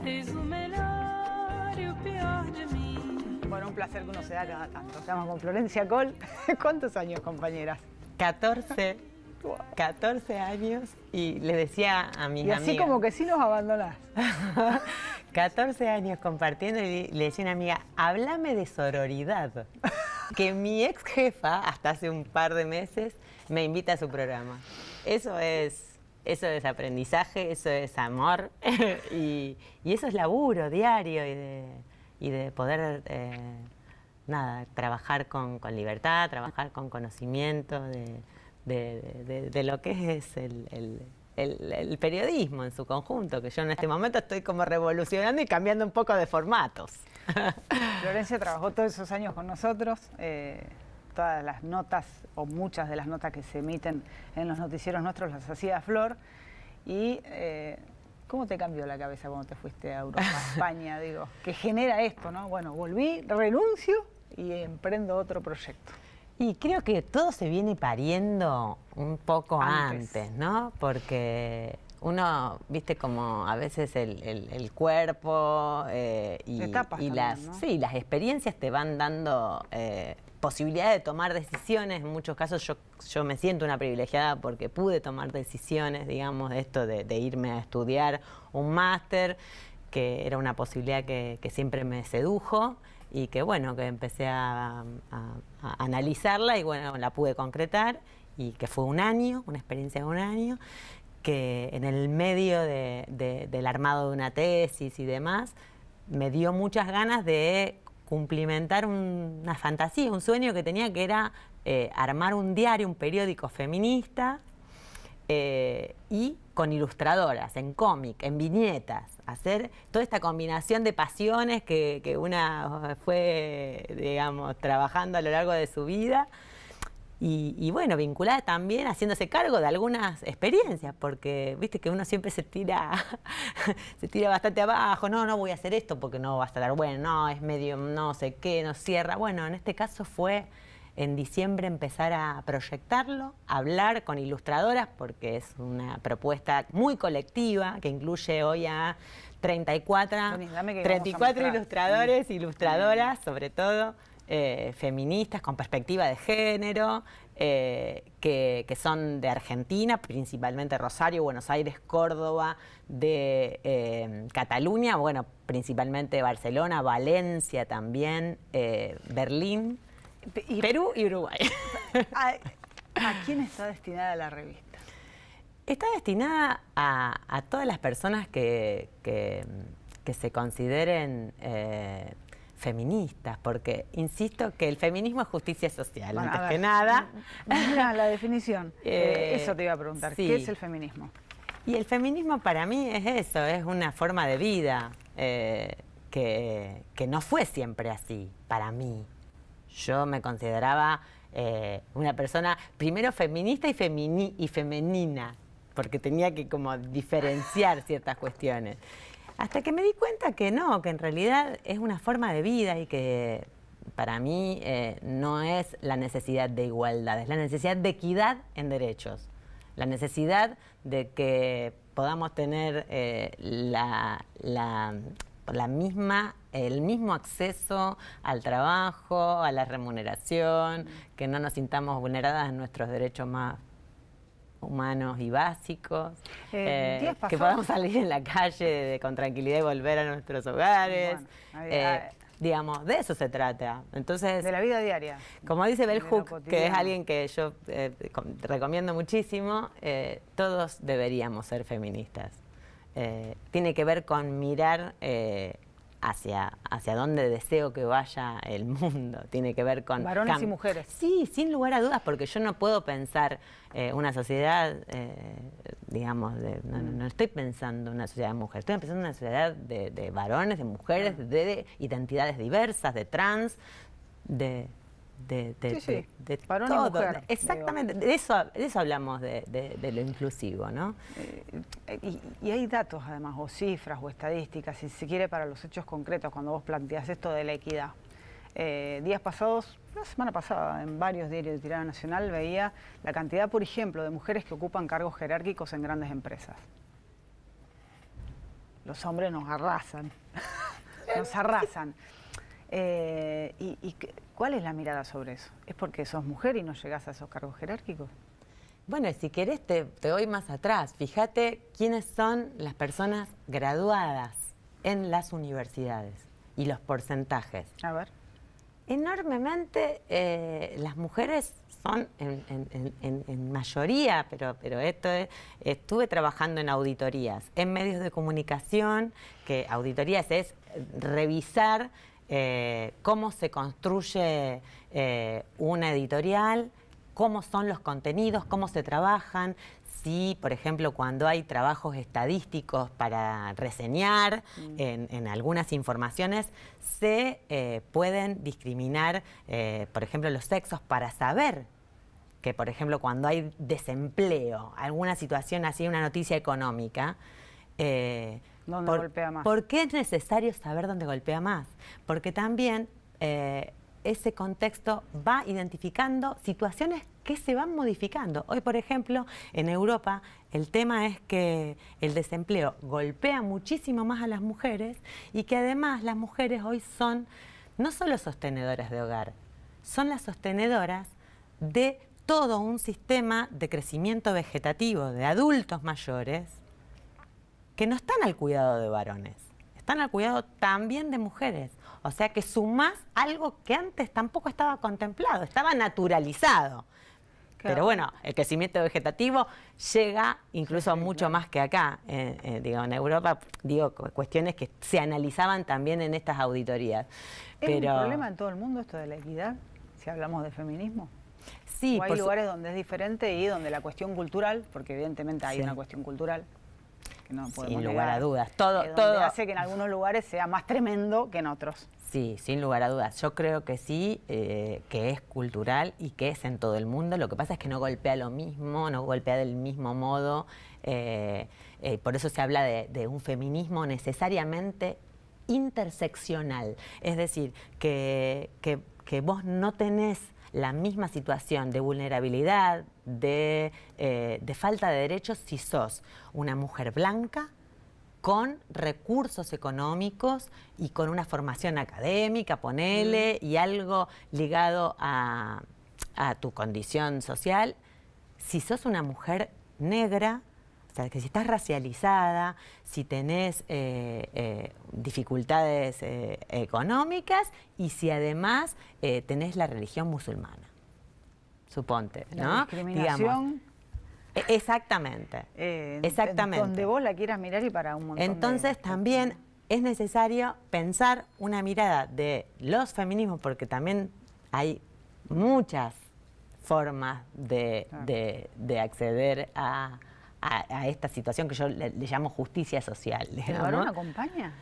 Tens o melhor e o pior de mim. Bueno, un placer que uno se da cada tanto. Estamos con Florencia Coll. ¿Cuántos años, compañeras? 14 años y le decía a mis amigas... Y así como que sí nos abandonás. 14 años compartiendo y le decía a una amiga, háblame de sororidad. Que mi ex jefa, hasta hace un par de meses, me invita a su programa. Eso es aprendizaje, eso es amor y eso es laburo diario y de poder trabajar con libertad, trabajar con conocimiento de lo que es el periodismo en su conjunto, que yo en este momento estoy como revolucionando y cambiando un poco de formatos. Florencia trabajó todos esos años con nosotros. Todas las notas, o muchas de las notas que se emiten en los noticieros nuestros las hacía Flor. Y ¿cómo te cambió la cabeza cuando te fuiste a Europa, a España? Digo, que genera esto, ¿no? Bueno, volví, renuncio y emprendo otro proyecto. Y creo que todo se viene pariendo un poco antes, ¿no? Porque uno, viste, como a veces el cuerpo y las, ¿no? Sí, las experiencias te van dando posibilidad de tomar decisiones. En muchos casos yo me siento una privilegiada porque pude tomar decisiones, digamos, de esto de irme a estudiar un máster, que era una posibilidad que siempre me sedujo y que, bueno, que empecé a analizarla y, bueno, la pude concretar y que fue un año, una experiencia de un año, que en el medio del armado de una tesis y demás, me dio muchas ganas de cumplimentar una fantasía, un sueño que tenía, que era armar un diario, un periódico feminista y con ilustradoras, en cómic, en viñetas, hacer toda esta combinación de pasiones que una fue, digamos, trabajando a lo largo de su vida. Y bueno, vinculada también haciéndose cargo de algunas experiencias, porque viste que uno siempre se tira bastante abajo, no voy a hacer esto porque no va a estar bueno, no, es medio no sé qué, no cierra. Bueno, en este caso fue en diciembre empezar a proyectarlo, hablar con ilustradoras, porque es una propuesta muy colectiva que incluye hoy a 34 ilustradores, ilustradoras, sobre todo, feministas con perspectiva de género, que son de Argentina, principalmente Rosario, Buenos Aires, Córdoba, de Cataluña, bueno, principalmente Barcelona, Valencia también, Berlín, Perú y Uruguay. ¿A quién está destinada la revista? Está destinada a todas las personas que se consideren feministas, porque insisto que el feminismo es justicia social, bueno, antes que nada. Mira, la definición, eso te iba a preguntar, sí. ¿Qué es el feminismo? Y el feminismo para mí es eso, es una forma de vida que no fue siempre así, para mí. Yo me consideraba una persona primero feminista y femenina, porque tenía que como diferenciar ciertas cuestiones. Hasta que me di cuenta que no, que en realidad es una forma de vida y que para mí no es la necesidad de igualdad, es la necesidad de equidad en derechos. La necesidad de que podamos tener el mismo acceso al trabajo, a la remuneración, que no nos sintamos vulneradas en nuestros derechos más humanos y básicos, que podamos salir en la calle con tranquilidad y volver a nuestros hogares. Bueno, digamos, de eso se trata. Entonces, de la vida diaria. Como dice Bell Hooks, que es alguien que yo recomiendo muchísimo, todos deberíamos ser feministas. Tiene que ver con mirar hacia dónde deseo que vaya el mundo. Tiene que ver con varones y mujeres. Sí, sin lugar a dudas, porque yo no puedo pensar una sociedad, digamos, no estoy pensando una sociedad de mujeres, estoy pensando una sociedad de varones, de mujeres, de identidades diversas, de trans, de varón todo. Y mujer, exactamente, de eso hablamos de lo inclusivo, ¿no? Y hay datos además, o cifras, o estadísticas, si se quiere, para los hechos concretos, cuando vos planteás esto de la equidad. Días pasados, la semana pasada, en varios diarios de tirada nacional, veía la cantidad, por ejemplo, de mujeres que ocupan cargos jerárquicos en grandes empresas. los hombres nos arrasan, nos arrasan. ¿Cuál es la mirada sobre eso? ¿Es porque sos mujer y no llegás a esos cargos jerárquicos? Bueno, si querés te voy más atrás. Fíjate quiénes son las personas graduadas en las universidades y los porcentajes. A ver. Enormemente las mujeres son en mayoría, pero esto es, estuve trabajando en auditorías, en medios de comunicación, que auditorías es revisar cómo se construye una editorial, cómo son los contenidos, cómo se trabajan, si, por ejemplo, cuando hay trabajos estadísticos para reseñar en algunas informaciones, se pueden discriminar, por ejemplo, los sexos para saber que, por ejemplo, cuando hay desempleo, alguna situación así, una noticia económica, ¿dónde golpea más? ¿Por qué es necesario saber dónde golpea más? Porque también ese contexto va identificando situaciones que se van modificando. Hoy, por ejemplo, en Europa, el tema es que el desempleo golpea muchísimo más a las mujeres y que además las mujeres hoy son no solo sostenedoras de hogar, son las sostenedoras de todo un sistema de crecimiento vegetativo de adultos mayores que no están al cuidado de varones, están al cuidado también de mujeres. O sea que sumás algo que antes tampoco estaba contemplado, estaba naturalizado. Claro. Pero bueno, el crecimiento vegetativo llega incluso mucho más que acá. Digo, en Europa, digo, cuestiones que se analizaban también en estas auditorías. ¿Es un problema en todo el mundo esto de la equidad, si hablamos de feminismo? Sí. ¿O hay lugares donde es diferente y donde la cuestión cultural, porque evidentemente hay una cuestión cultural, que no podemos sin lugar a dudas. Todo hace que en algunos lugares sea más tremendo que en otros. Sí, sin lugar a dudas. Yo creo que sí, que es cultural y que es en todo el mundo. Lo que pasa es que no golpea lo mismo, no golpea del mismo modo. Por eso se habla de un feminismo necesariamente interseccional. Es decir, que vos no tenés la misma situación de vulnerabilidad, de falta de derechos si sos una mujer blanca, con recursos económicos y con una formación académica, ponele, y algo ligado a tu condición social. Si sos una mujer negra, o sea, que si estás racializada, si tenés dificultades económicas y si además tenés la religión musulmana, suponte, ¿no? La discriminación... Digamos, exactamente, exactamente. Donde vos la quieras mirar y para un montón Entonces también es necesario pensar una mirada de los feminismos, porque también hay muchas formas de acceder a esta situación que yo le llamo justicia social. ¿El varón acompaña?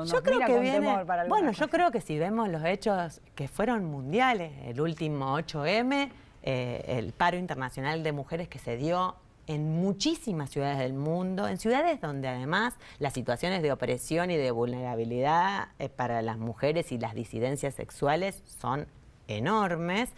Yo creo que viene... Bueno, yo creo que si vemos los hechos que fueron mundiales, el último 8M, el paro internacional de mujeres que se dio en muchísimas ciudades del mundo, en ciudades donde además las situaciones de opresión y de vulnerabilidad para las mujeres y las disidencias sexuales son enormes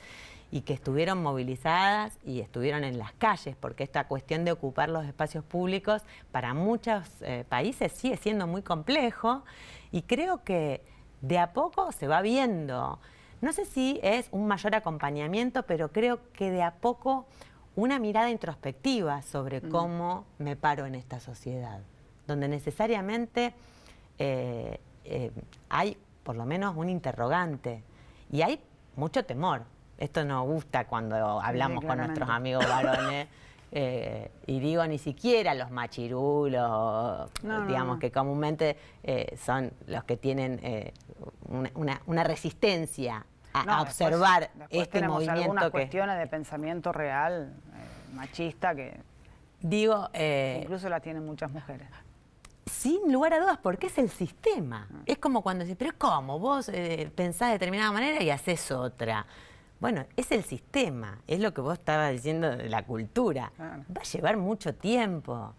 y que estuvieron movilizadas y estuvieron en las calles, porque esta cuestión de ocupar los espacios públicos para muchos países sigue siendo muy complejo y creo que de a poco se va viendo. No sé si es un mayor acompañamiento, pero creo que de a poco una mirada introspectiva sobre cómo me paro en esta sociedad, donde necesariamente hay por lo menos un interrogante y hay mucho temor. Esto nos gusta cuando hablamos con nuestros amigos varones. Y digo, ni siquiera los machirulos, digamos, que comúnmente son los que tienen una resistencia a observar después este movimiento. Algunas cuestiones de pensamiento real, machista, que digo, incluso la tienen muchas mujeres. Sin lugar a dudas, porque es el sistema. Es como cuando dices, pero ¿cómo? Vos pensás de determinada manera y haces otra. Bueno, es el sistema, es lo que vos estabas diciendo de la cultura. Claro. Va a llevar mucho tiempo.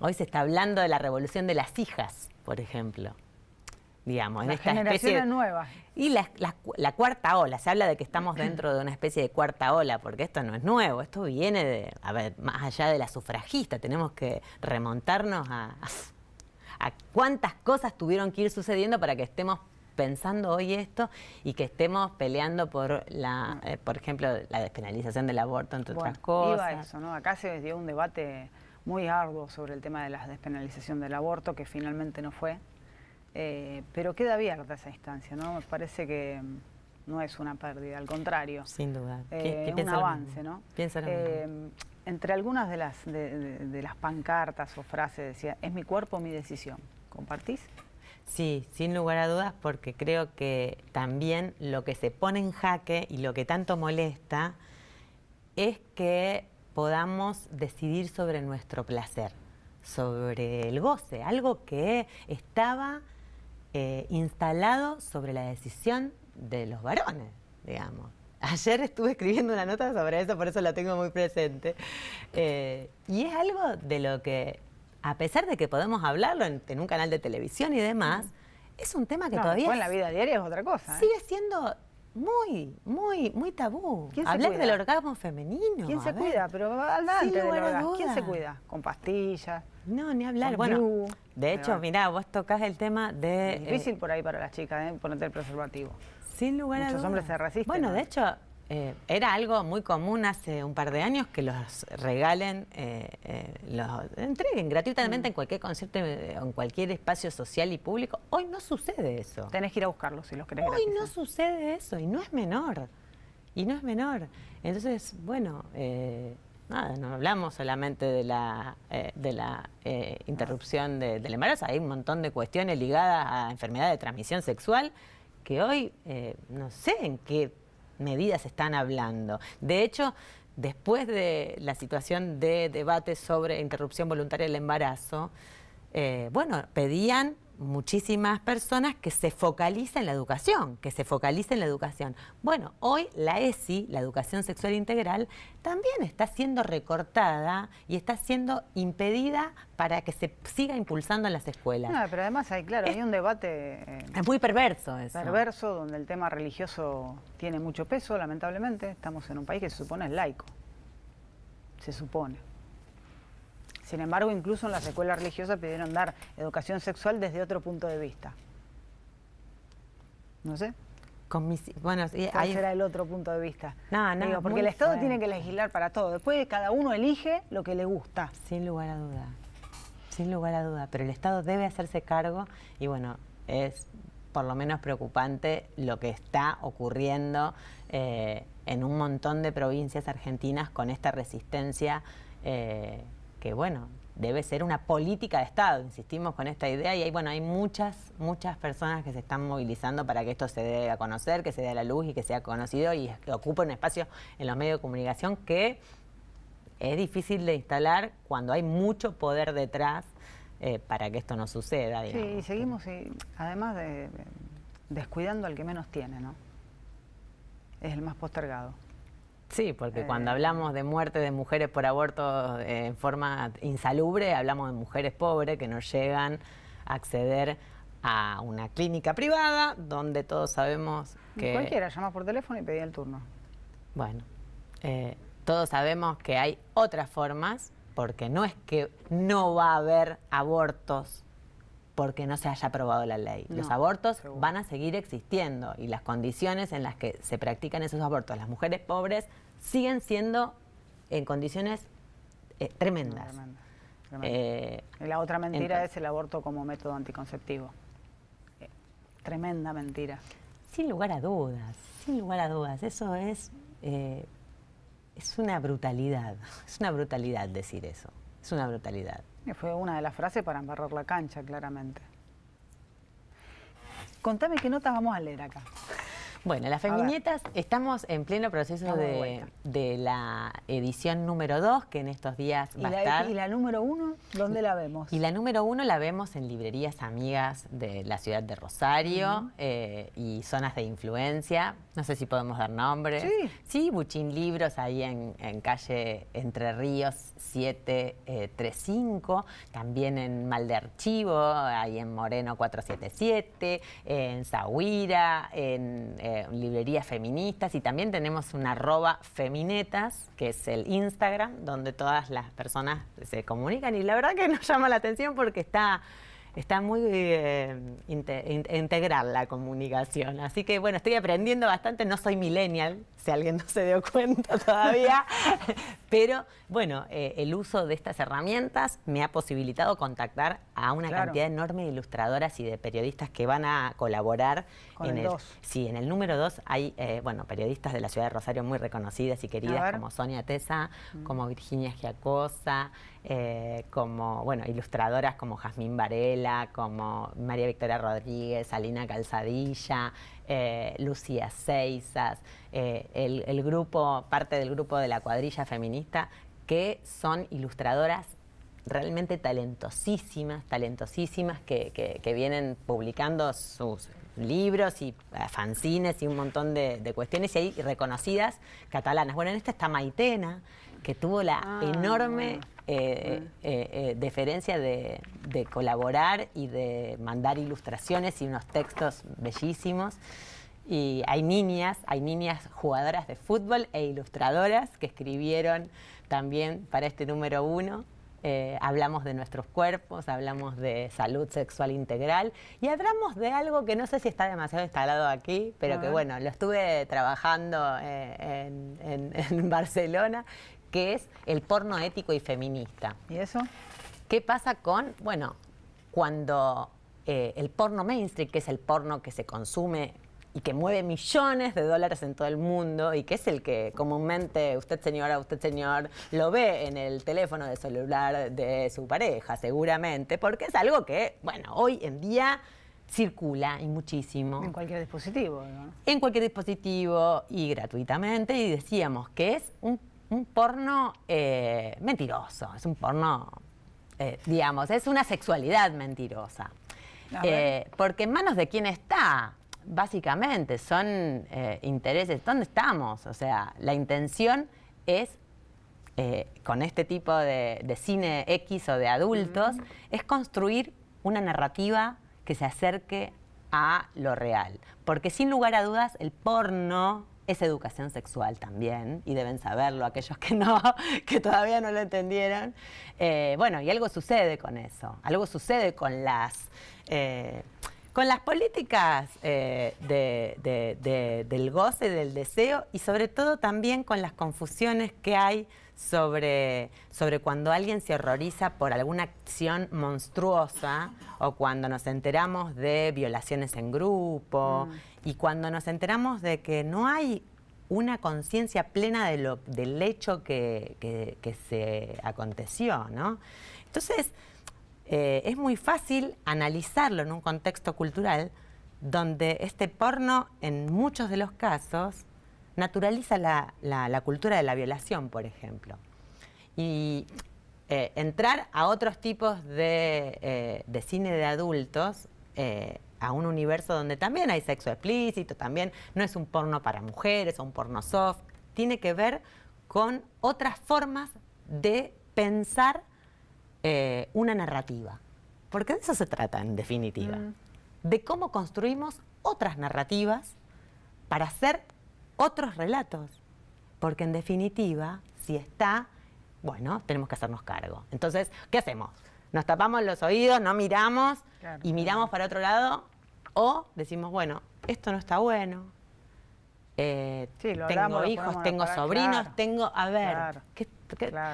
Hoy se está hablando de la revolución de las hijas, por ejemplo. Digamos, en esta especie nuevas. Y la cuarta ola, se habla de que estamos dentro de una especie de cuarta ola, porque esto no es nuevo, esto viene de, a ver, más allá de la sufragista, tenemos que remontarnos a cuántas cosas tuvieron que ir sucediendo para que estemos pensando hoy esto y que estemos peleando por por ejemplo, la despenalización del aborto, entre otras cosas. Iba a eso, ¿no? Acá se dio un debate muy arduo sobre el tema de la despenalización del aborto, que finalmente no fue, pero queda abierta esa instancia, ¿no? Me parece que no es una pérdida, al contrario. Sin duda. Es un avance, ¿no? Piensa lo mismo. Entre algunas de las pancartas o frases decía, es mi cuerpo, mi decisión. ¿Compartís? Sí, sin lugar a dudas, porque creo que también lo que se pone en jaque y lo que tanto molesta es que podamos decidir sobre nuestro placer, sobre el goce, algo que estaba instalado sobre la decisión de los varones, digamos. Ayer estuve escribiendo una nota sobre eso, por eso la tengo muy presente. Y es algo de lo que, a pesar de que podemos hablarlo en un canal de televisión y demás, es un tema que todavía en la vida diaria es otra cosa. Sigue siendo muy tabú. Hablar del orgasmo femenino. ¿Quién se cuida? Pero habla antes del orgasmo. ¿Quién se cuida? ¿Con pastillas? No, ni hablar. Con bueno, de hecho, mirá, vos tocás el tema de... Es difícil por ahí para las chicas, ponerte el preservativo. Sin lugar a dudas. Muchos hombres se resisten. Bueno, de hecho, era algo muy común hace un par de años que los regalen, los entreguen gratuitamente en cualquier concierto, en cualquier espacio social y público. Hoy no sucede eso. Tenés que ir a buscarlos si los querés. Hoy no sucede eso y no es menor. Y no es menor. Entonces, bueno, nada, no hablamos solamente de la interrupción del embarazo. Hay un montón de cuestiones ligadas a enfermedades de transmisión sexual que hoy no sé en qué medidas están hablando. De hecho, después de la situación de debate sobre interrupción voluntaria del embarazo, bueno, pedían muchísimas personas que se focalice en la educación, Bueno, hoy la ESI, la educación sexual integral, también está siendo recortada y está siendo impedida para que se siga impulsando en las escuelas. No, pero además hay un debate... es muy perverso eso. Perverso, donde el tema religioso tiene mucho peso, lamentablemente. Estamos en un país que se supone es laico. Se supone. Sin embargo, incluso en las escuelas religiosas pidieron dar educación sexual desde otro punto de vista. No sé. Bueno, sí, ¿Cuál será el otro punto de vista? No, digo, porque el Estado tiene que legislar para todo. Después cada uno elige lo que le gusta. Sin lugar a duda. Sin lugar a duda. Pero el Estado debe hacerse cargo y bueno, es por lo menos preocupante lo que está ocurriendo en un montón de provincias argentinas con esta resistencia que bueno, debe ser una política de Estado, insistimos con esta idea y hay muchas personas que se están movilizando para que esto se dé a conocer, que se dé a la luz y que sea conocido y que ocupe un espacio en los medios de comunicación que es difícil de instalar cuando hay mucho poder detrás para que esto no suceda. Digamos. Sí, y seguimos, además descuidando al que menos tiene, ¿no? Es el más postergado. Sí, porque cuando hablamos de muerte de mujeres por aborto en forma insalubre, hablamos de mujeres pobres que no llegan a acceder a una clínica privada donde todos sabemos que... Cualquiera, llama por teléfono y pedía el turno. Bueno, todos sabemos que hay otras formas, porque no es que no va a haber abortos porque no se haya aprobado la ley. No, los abortos seguro. van a seguir existiendo y las condiciones en las que se practican esos abortos, las mujeres pobres, siguen siendo en condiciones tremendas. No, tremenda. Y la otra mentira entonces, es el aborto como método anticonceptivo. Tremenda mentira. Sin lugar a dudas, sin lugar a dudas. Eso es una brutalidad decir eso. Es una brutalidad. Y fue una de las frases para embarrar la cancha, claramente. Contame qué notas vamos a leer acá. Bueno, las Feminietas estamos en pleno proceso de la edición número 2, que en estos días va a estar. ¿Y la número 1, dónde la vemos? Y la número 1 la vemos en librerías amigas de la ciudad de Rosario y zonas de influencia. No sé si podemos dar nombres. Sí. Sí, Buchín Libros, ahí en calle Entre Ríos 735. También en Mal de Archivo, ahí en Moreno 477. En Zahuira, en librerías feministas. Y también tenemos un @feminetas, que es el Instagram, donde todas las personas se comunican. Y la verdad que nos llama la atención porque está Está muy integral la comunicación. Así que, bueno, estoy aprendiendo bastante. No soy millennial, si alguien no se dio cuenta todavía. Pero, bueno, el uso de estas herramientas me ha posibilitado contactar a una cantidad enorme de ilustradoras y de periodistas que van a colaborar. Con el 2. Sí, en el número 2 hay, bueno, periodistas de la ciudad de Rosario muy reconocidas y queridas, como Sonia Tesa, como Virginia Giacosa, como, bueno, ilustradoras como Jazmín Varela, como María Victoria Rodríguez, Alina Calzadilla, Lucía Seizas, el grupo, parte del grupo de la cuadrilla feminista, que son ilustradoras realmente talentosísimas que vienen publicando sus libros y fanzines y un montón de cuestiones, y hay reconocidas catalanas. Bueno, en esta está Maitena, que tuvo la enorme deferencia de colaborar y de mandar ilustraciones y unos textos bellísimos. Y hay niñas jugadoras de fútbol e ilustradoras que escribieron también para este número 1. Hablamos de nuestros cuerpos, hablamos de salud sexual integral y hablamos de algo que no sé si está demasiado instalado aquí, pero que bueno, lo estuve trabajando en Barcelona, que es el porno ético y feminista. ¿Y eso? ¿Qué pasa con, bueno, cuando el porno mainstream, que es el porno que se consume y que mueve millones de dólares en todo el mundo y que es el que comúnmente usted señora, usted señor, lo ve en el teléfono de celular de su pareja, seguramente, porque es algo que, bueno, hoy en día circula y muchísimo. En cualquier dispositivo, ¿no? En cualquier dispositivo y gratuitamente, y decíamos que es un porno mentiroso, es un porno, digamos, es una sexualidad mentirosa. Porque en manos de quién está. Básicamente, son intereses. ¿Dónde estamos? O sea, la intención es, con este tipo de cine X o de adultos, es construir una narrativa que se acerque a lo real. Porque sin lugar a dudas, el porno es educación sexual también, y deben saberlo aquellos que no, que todavía no lo entendieron. Bueno, y algo sucede con eso. Algo sucede con las políticas del goce, del deseo, y sobre todo también con las confusiones que hay sobre cuando alguien se horroriza por alguna acción monstruosa, o cuando nos enteramos de violaciones en grupo, y cuando nos enteramos de que no hay una conciencia plena del hecho que se aconteció, ¿no? Entonces, es muy fácil analizarlo en un contexto cultural donde este porno, en muchos de los casos, naturaliza la cultura de la violación, por ejemplo. Y entrar a otros tipos de cine de adultos, a un universo donde también hay sexo explícito, también no es un porno para mujeres o un porno soft, tiene que ver con otras formas de pensar una narrativa, porque de eso se trata en definitiva, de cómo construimos otras narrativas para hacer otros relatos, porque en definitiva, si está, bueno, tenemos que hacernos cargo. Entonces, ¿qué hacemos? Nos tapamos los oídos, no miramos y miramos para otro lado, o decimos, bueno, esto no está bueno, tengo hijos, tengo sobrinos, tengo, a ver,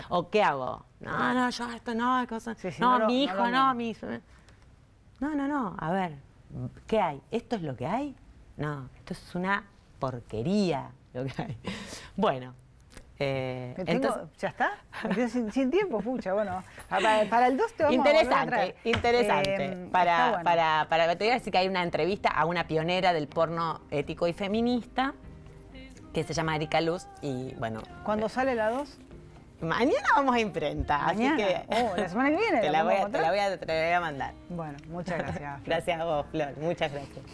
¿o qué hago? No, yo esto no, hay cosas. No, mi hijo, no, mi hijo. No, a ver, ¿qué hay? ¿Esto es lo que hay? No, esto es una porquería lo que hay. Bueno, entonces, ¿ya está? Me quedo sin tiempo, pucha, bueno. Para el 2 te vamos a volver a traer. Interesante. Te voy a decir que hay una entrevista a una pionera del porno ético y feminista que se llama Erika Luz, y bueno. ¿Cuándo sale la 2? Mañana vamos a imprenta, ¿Mañana? Así que la semana que viene te la voy a mandar. Bueno, muchas gracias. Gracias a vos, Flor, muchas gracias.